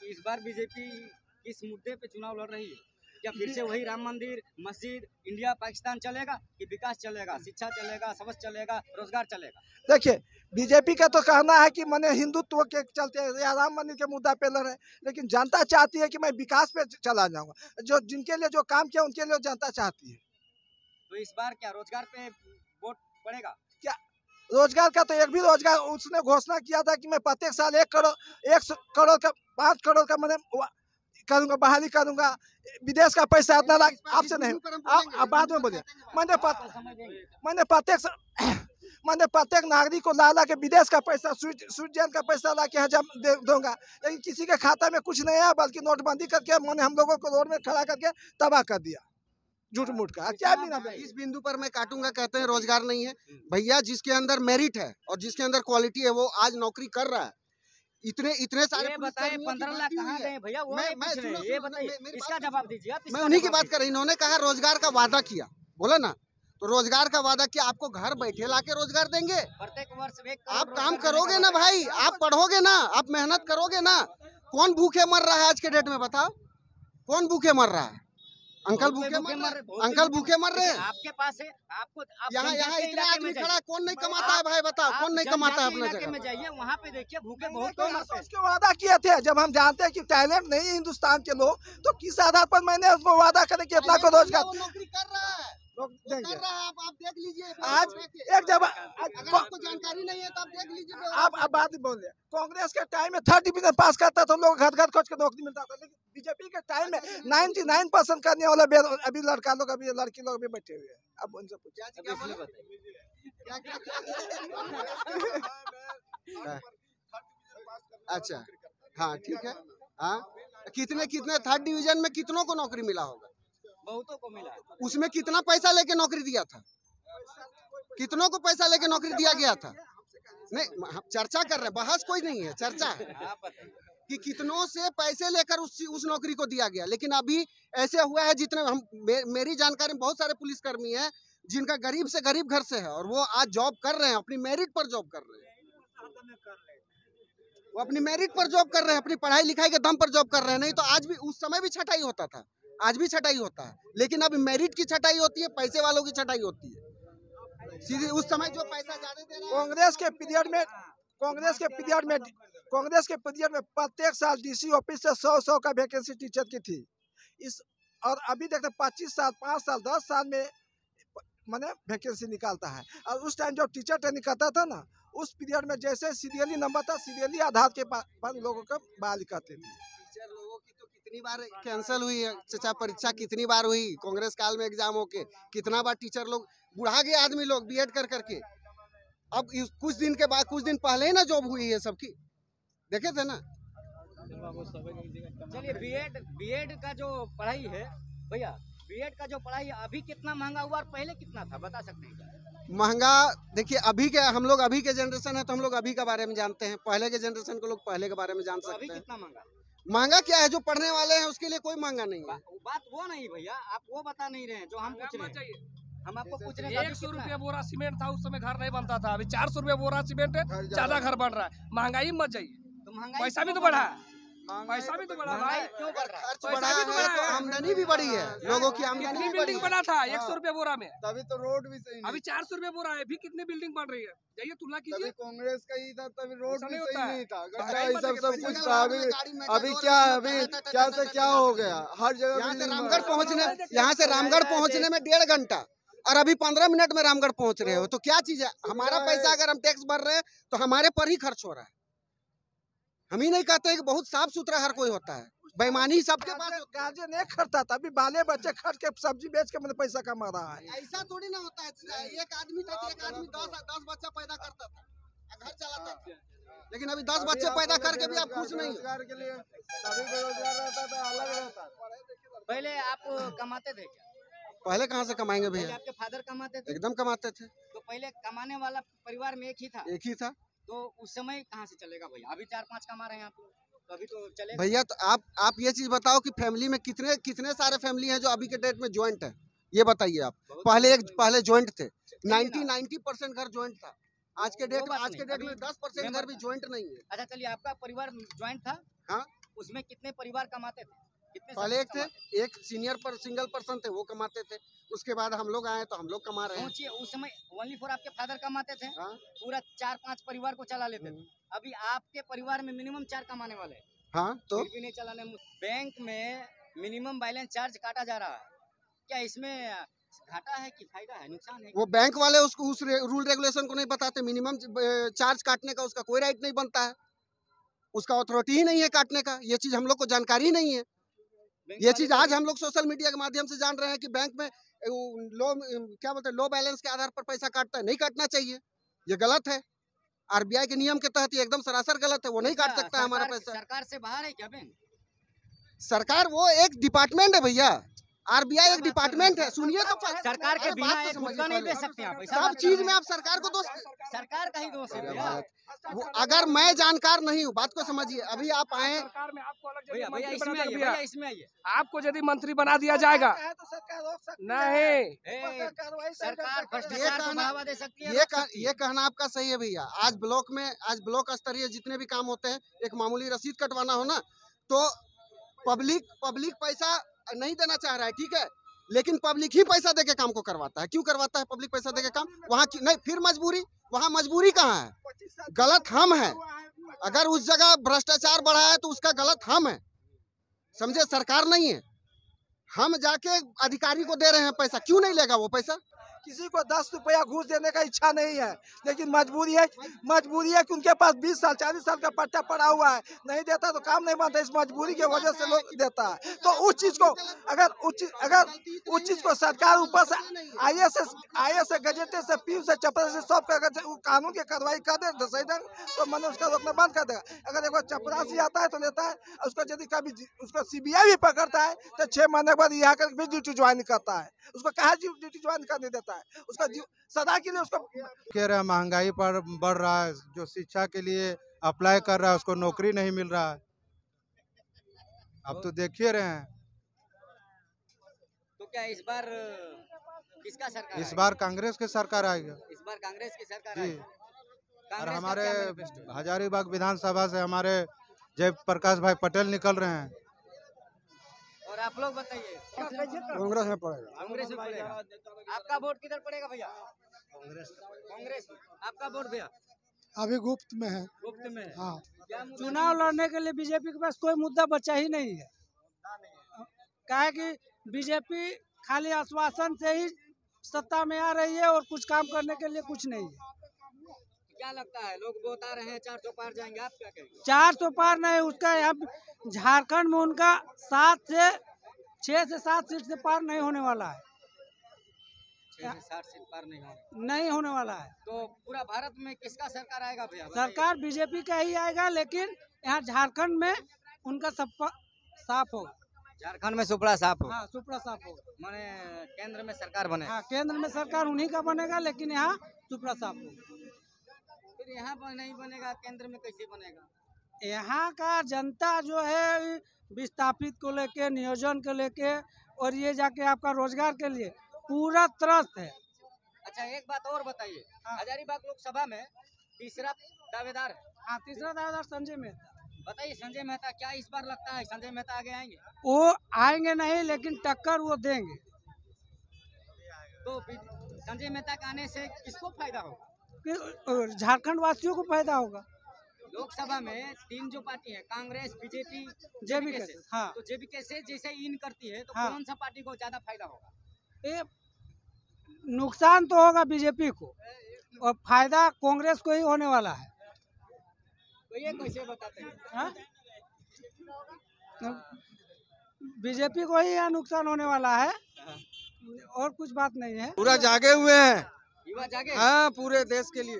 कि इस बार बीजेपी किस मुद्दे पे चुनाव लड़ रही है? क्या फिर से वही राम मंदिर, मस्जिद, इंडिया पाकिस्तान चलेगा कि विकास चलेगा, शिक्षा चलेगा, स्वास्थ्य चलेगा, रोजगार चलेगा? देखिए, बीजेपी का तो कहना है कि मैंने हिंदुत्व के चलते या राम मंदिर के मुद्दा पे लड़े, लेकिन जनता चाहती है कि मैं विकास पे चला जाऊंगा। जो जिनके लिए जो काम किया उनके लिए जनता चाहती है। तो इस बार क्या रोजगार पे वोट पड़ेगा? क्या रोजगार का तो एक भी रोजगार उसने घोषणा किया था कि मैं प्रत्येक साल 1 करोड़ का 5 करोड़ का मैंने करूंगा, बहाली करूंगा। विदेश का पैसा इतना लाख आपसे नहीं, आप बाद में बोलिए। मैंने प्रत्येक नागरिक को ला के विदेश का पैसा, स्विट्जरलैंड का पैसा ला के हजार दे दूंगा, लेकिन किसी के खाता में कुछ नहीं है, बल्कि नोटबंदी करके मैंने हम लोगों को रोड में खड़ा करके तबाह कर दिया, झूठ मूठ का। क्या इस बिंदु पर मैं काटूंगा, कहते हैं रोजगार नहीं है भैया। जिसके अंदर मेरिट है और जिसके अंदर क्वालिटी है वो आज नौकरी कर रहा है। इतने सारे ये बताइए 15 लाख कहाँ गए भैया? वो नहीं पूछ रहे हैं, ये बताइए, इसका जवाब दीजिए आप। मैं उन्हीं की बात कर रही हूँ। इन्होंने कहा रोजगार का वादा किया, बोला ना, तो रोजगार का वादा किया, आपको घर बैठे लाके रोजगार देंगे। प्रत्येक वर्ष आप काम करोगे ना भाई, आप पढ़ोगे ना, आप मेहनत करोगे ना। कौन भूखे मर रहा है आज के डेट में, बताओ कौन भूखे मर रहा है? अंकल भूखे मर रहे हैं। आपके पास है, आपको यहाँ इतना आदमी खड़ा, कौन नहीं कमाता है भाई, बताओ कौन नहीं कमाता है अपना जगह में जाइए, वहाँ पे देखिए भूखे बहुत कम मरते हैं। उसके वादा किए थे, जब हम जानते हैं कि टैलेंट नहीं है हिंदुस्तान के लोग, तो किस आधार पर मैंने उसको वादा करे कि इतना को रोजगार नौकरी कर रहा है, देंगे। आप देख लीजिए। आज एक जब अगर आपको जानकारी नहीं है तो आप देख लीजिए। आप बात बोल रहे, कांग्रेस के टाइम में 3rd डिवीजन पास करता था, लोग घर खोज के नौकरी मिलता था, लेकिन बीजेपी के टाइम में 99% करने वाला अभी लड़का लोग, अभी लड़की लोग भी बैठे हुए हैं। अब उनसे अच्छा, हाँ ठीक है। हाँ, कितने 3rd डिवीजन में कितनों को नौकरी मिला होगा? बहुतों को मिला। उसमें कितना पैसा लेके नौकरी दिया था? कितनों को पैसा लेके नौकरी दिया गया था? नहीं, हम चर्चा कर रहे हैं, बहस कोई नहीं है, चर्चा है कि कितनों से पैसे लेकर उस नौकरी को दिया गया। लेकिन अभी ऐसे हुआ है, जितने हम मेरी जानकारी में बहुत सारे पुलिसकर्मी हैं जिनका गरीब से गरीब घर से है, और वो आज जॉब कर रहे हैं, अपनी मेरिट पर जॉब कर रहे हैं। वो अपनी मेरिट पर जॉब कर रहे हैं, अपनी पढ़ाई लिखाई के दम पर जॉब कर रहे हैं। नहीं तो आज भी, उस समय भी छटाई होता था, आज भी छटाई होता है, लेकिन अब मेरिट की छटाई होती है, पैसे वालों की छटाई होती है। सीधे उस समय जो पैसा ज्यादा दे रहा है, कांग्रेस के पीरियड में प्रत्येक साल डीसी ऑफिस से 100 का वैकेंसी टीचर की थी। और अभी देखते 25 साल, 5 साल, 10 साल में मैंने वैकेंसी निकालता है। और उस टाइम जो टीचर ट्रेनिंग करता था ना, उस पीरियड में जैसे सीरियली नंबर था, सीरियली आधार के पर लोगों का बहाली करते थे। टीचर लोगों की तो कितनी बार कैंसिल हुई है चाचा, परीक्षा कितनी बार हुई कांग्रेस काल में, एग्जाम होके कितना बार टीचर लोग, बुढ़ा गए आदमी लोग बीएड कर करके। अब कुछ दिन के बाद, कुछ दिन पहले ही ना जॉब हुई है सबकी, देखे थे ना। चलिए, बीएड का जो पढ़ाई है भैया, बीएड का जो पढ़ाई अभी कितना महंगा हुआ और पहले कितना था, बता सकते हैं? महंगा देखिए, अभी के हम लोग अभी के जनरेशन है तो हम लोग अभी के बारे में जानते हैं, पहले के जनरेशन के लोग पहले के बारे में जान सकते हैं। अभी कितना महंगा? महंगा क्या है, जो पढ़ने वाले हैं उसके लिए कोई महंगा नहीं है। बात वो नहीं भैया, आप वो बता नहीं रहे हैं जो हम पूछ रहे हैं। हम आपको पूछ रहे हैं 100 रुपया बोरा सीमेंट था, उस समय घर नहीं बनता था, अभी 400 रुपया बोरा सीमेंट है, ज्यादा घर बन रहा है। महंगाई मत जाइए, तो महंगाई पैसा भी तो बढ़ा, पैसा भी तो बढ़ा भाई, क्यों बढ़ रहा है? खर्च बढ़ा है तो आमदनी भी बढ़ी है, लोगों की आमदनी भी बढ़ी बिल्डिंग है। बना था 100 रुपया बोरा में, तभी तो रोड भी सही अभी 400 रुपया बोरा है, अभी कितनी बिल्डिंग बन रही है, जाइए तुलना तभी कीजिए। कांग्रेस का ही था, तभी रोड ऐसा भी नहीं सही होता है। नहीं था, गड्ढा महंगाई ये मत सब देखिए, कुछ पैसा था। अभी क्या है, अभी क्या से क्या हो गया, हर जगह यहाँ से बिल्डिंग रामगढ़ बना। पहुँचने, यहाँ से रामगढ़ पहुँचने में 1.5 घंटा, और अभी 15 मिनट में रामगढ़ पहुँच रहे हो, तो क्या चीज है? हमारा पैसा अगर हम टैक्स भर रहे हैं तो हमारे पर ही खर्च हो रहा है। हम ही नहीं कहते कि बहुत साफ सुथरा हर कोई होता है, बेईमानी सबके पास। गार्जियन नहीं खर्चा था, अभी बाले बच्चे खर्च के सब्जी बेच के मैंने पैसा कमा रहा है। ऐसा थोड़ी ना होता है, एक आदमी था तो एक आदमी 10 बच्चा पैदा करता था, घर चलाता था, लेकिन अभी 10 बच्चे पैदा करके भी आप खुश नहीं। रोजगार के लिए तभी बेरोजगार रहता था, अलग रहता। पहले आप कमाते थे क्या? पहले कहाँ से कमाएंगे पहले भैया, आपके फादर कमाते थे? एकदम कमाते थे, तो पहले कमाने वाला परिवार में एक ही था, एक ही था तो उस समय कहाँ से चलेगा भैया? अभी 4-5 कमा रहे हैं आप, तो अभी तो चलेगा भैया। तो आप ये चीज बताओ कि फैमिली में कितने सारे फैमिली हैं जो अभी के डेट में ज्वाइंट है, ये बताइए आप। पहले ज्वाइंट थे, 90% घर ज्वाइंट था। आज के डेट में 10% घर भी ज्वाइंट नहीं है। अच्छा चलिए, आपका परिवार ज्वाइंट था? हाँ, उसमें कितने परिवार कमाते थे? कितने पहले एक सदस्य थे, एक सीनियर पर सिंगल पर्सन थे, वो कमाते थे। उसके बाद हम लोग आए तो हम लोग कमा रहे हैं। सोचिए उस समय ओनली फॉर आपके फादर कमाते थे, हाँ पूरा 4-5 परिवार को चला लेते थे। अभी आपके परिवार में मिनिमम 4 कमाने वाले हैं, हाँ तो फिर भी नहीं चलाने। बैंक में मिनिमम बैलेंस चार्ज काटा जा रहा है, क्या इसमें घाटा है कि फायदा है, नुकसान है? वो बैंक वाले उसको उस रूल रेगुलेशन को नहीं बताते। मिनिमम चार्ज काटने का उसका कोई राइट नहीं बनता है, उसका अथॉरिटी ही नहीं है काटने का। ये चीज हम लोग को जानकारी ही नहीं है। बैंक ये वाले चीज को आज भी- हम लोग सोशल मीडिया के माध्यम से जान रहे हैं कि बैंक में लो क्या बोलते हैं लो बैलेंस के आधार पर पैसा काटता है। नहीं काटना चाहिए, ये गलत है। आरबीआई के नियम के तहत ये एकदम सरासर गलत है। वो नहीं काट क्या सकता है हमारा सरकार- पैसा। सरकार से बाहर है क्या बैंक? सरकार वो एक डिपार्टमेंट है भैया। आरबीआई एक डिपार्टमेंट है। सुनिए तो सरकार के अरे बिना बात तो एक समझिए मुद्दा नहीं पहले। दे सकते आप, ऐसा सब बात चीज कर में रहे आप सरकार को दोष। हैं। सरकार का ही दोष है भैया। अगर मैं जानकार नहीं हूँ, बात को समझिए। अभी आप आए, सरकार में आपको अलग भैया जगह भैया मंत्री इसमें बना आइए, दिया। भैया इसमें आइए। आपको यदि मंत्री बना दिया जाएगा, तो सरकार रोक सकती है। नहीं ए, कार्रवाई सरकार ये भ्रष्टाचार को कहना- बढ़ावा दे सकती है, ये रोक सकती है। ये कहना आपका सही है भैया। आज ब्लॉक स्तरीय जितने भी काम होते हैं, एक मामूली रसीद कटवाना हो ना, तो पब्लिक पैसा नहीं देना चाह रहा है, ठीक है, लेकिन पब्लिक ही पैसा देके काम को करवाता है। क्यों करवाता है पब्लिक पैसा देके काम? वहाँ नहीं, फिर मजबूरी, वहाँ मजबूरी कहाँ है? गलत हम है। अगर उस जगह भ्रष्टाचार बढ़ा है तो उसका गलत हम है, समझे, सरकार नहीं है। हम जाके अधिकारी को दे रहे हैं पैसा, क्यों नहीं लेगा वो पैसा? किसी को 10 रुपया घूस देने का इच्छा नहीं है, लेकिन मजबूरी है कि उनके पास 20 साल 40 साल का पट्टा पड़ा हुआ है, नहीं देता तो काम नहीं बनता। इस मजबूरी की वजह से लोग देता है। तो उस चीज को अगर उस चीज को सरकार ऊपर से आईएएस से गजेटेड से पीयू से चपरासी से सब का अगर कानून की कार्रवाई कर दे तो सही ढंग, तो मैंने उसका रोकना बंद कर देगा। अगर एक चपरासी आता है तो लेता है, उसको यदि कभी उसको सीबीआई भी पकड़ता है तो 6 महीने के बाद यहाँ कर भी ड्यूटी ज्वाइन करता है। उसको कहा ड्यूटी ज्वाइन करने देता है, उसका सदा के लिए उसको कह रहा है महंगाई पर बढ़ रहा है, जो शिक्षा के लिए अप्लाई कर रहा है उसको नौकरी नहीं मिल रहा है। अब तो देखिए रहे हैं। तो क्या इस बार किसका सरकार इस आएगी? बार कांग्रेस की सरकार आएगी इस बार कांग्रेस की सरकार जी। आएगी। और कांग्रेस का हमारे क्या मैनिफेस्टो है? हजारीबाग विधानसभा से हमारे जयप्रकाश भाई पटेल निकल रहे हैं। और आप लोग बताइए, कांग्रेस में पड़ेगा। कांग्रेस में पड़ेगा। आपका वोट किधर पड़ेगा भैया? कांग्रेस में। आपका वोट भैया अभी गुप्त में है। गुप्त में है। हाँ, क्या मुद्दा चुनाव लड़ने के लिए बीजेपी के पास कोई मुद्दा बचा ही नहीं है। क्या है कि बीजेपी खाली आश्वासन से ही सत्ता में आ रही है और कुछ काम करने के लिए कुछ नहीं है। क्या लगता है, लोग बता रहे हैं 400 पार जाएंगे, आप क्या कहेंगे? 400 पार नहीं, उसका यहाँ झारखंड में उनका 6 से 7 सीट से पार नहीं होने वाला है। 6 से 7 सीट पार नहीं होंगे। नहीं होने वाला है। तो पूरा भारत में किसका सरकार आएगा भैया? सरकार बीजेपी का ही आएगा, लेकिन यहाँ झारखंड में उनका सपा साफ होगा। झारखंड में सुपड़ा साफ हो, हाँ, सुपड़ा साफ होगा। माने केंद्र में सरकार बने। हाँ, केंद्र में सरकार उन्हीं का बनेगा, लेकिन यहाँ सुपड़ा साफ होगा। फिर यहाँ पर नहीं बनेगा, केंद्र में कैसे बनेगा? यहाँ का जनता जो है विस्थापित को लेके, नियोजन को लेके और ये जाके आपका रोजगार के लिए पूरा त्रस्त है। अच्छा एक बात और बताइए, हजारीबाग लोकसभा में तीसरा दावेदार है। हाँ, तीसरा दावेदार संजय मेहता। बताइए संजय मेहता, क्या इस बार लगता है संजय मेहता आगे आएंगे? वो आएंगे नहीं, लेकिन टक्कर वो देंगे। तो संजय मेहता के आने से किसको फायदा होगा? झारखंड वासियों को फायदा होगा। लोकसभा में 3 जो पार्टी है, कांग्रेस, बीजेपी, जेबीके से। हाँ, तो जेबीके से जैसे इन करती है, तो हाँ। कौन सा पार्टी को ज्यादा फायदा होगा? ये नुकसान तो होगा बीजेपी को और फायदा कांग्रेस को ही होने वाला है। तो ये कैसे बताते हैं? हाँ? बीजेपी को ही यहाँ नुकसान होने वाला है और कुछ बात नहीं है। पूरा जागे हुए हैं। युवा जागे। हाँ, पूरे देश के लिए।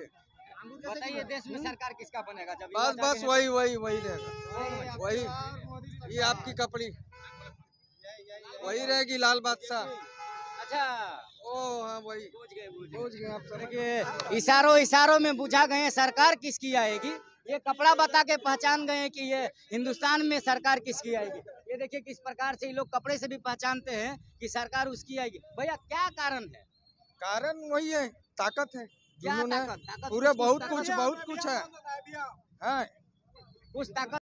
बताइए देश में सरकार किसका बनेगा जब युवा बस जागे हैं? वही रहेगा। वही ये आपकी कपड़ी वही रहेगी, लाल बादशाह। अच्छा ओ हाँ, वही बुझ गए आप सब। देखिए इशारों में बुझा गए हैं सरकार किसकी आएगी। ये कपड़ा बता के पहचान गए हैं कि ये हिंदुस्तान में सरकार किसकी आएगी। ये देखिए किस प्रकार से ये लोग कपड़े से भी पहचानते हैं कि सरकार उसकी आएगी। भैया क्या कारण है? कारण वही है, ताकत है। क्या जुनून है। ताकत? पूरे कुछ बहुत ताकत- कुछ है। हाँ, कुछ ताकत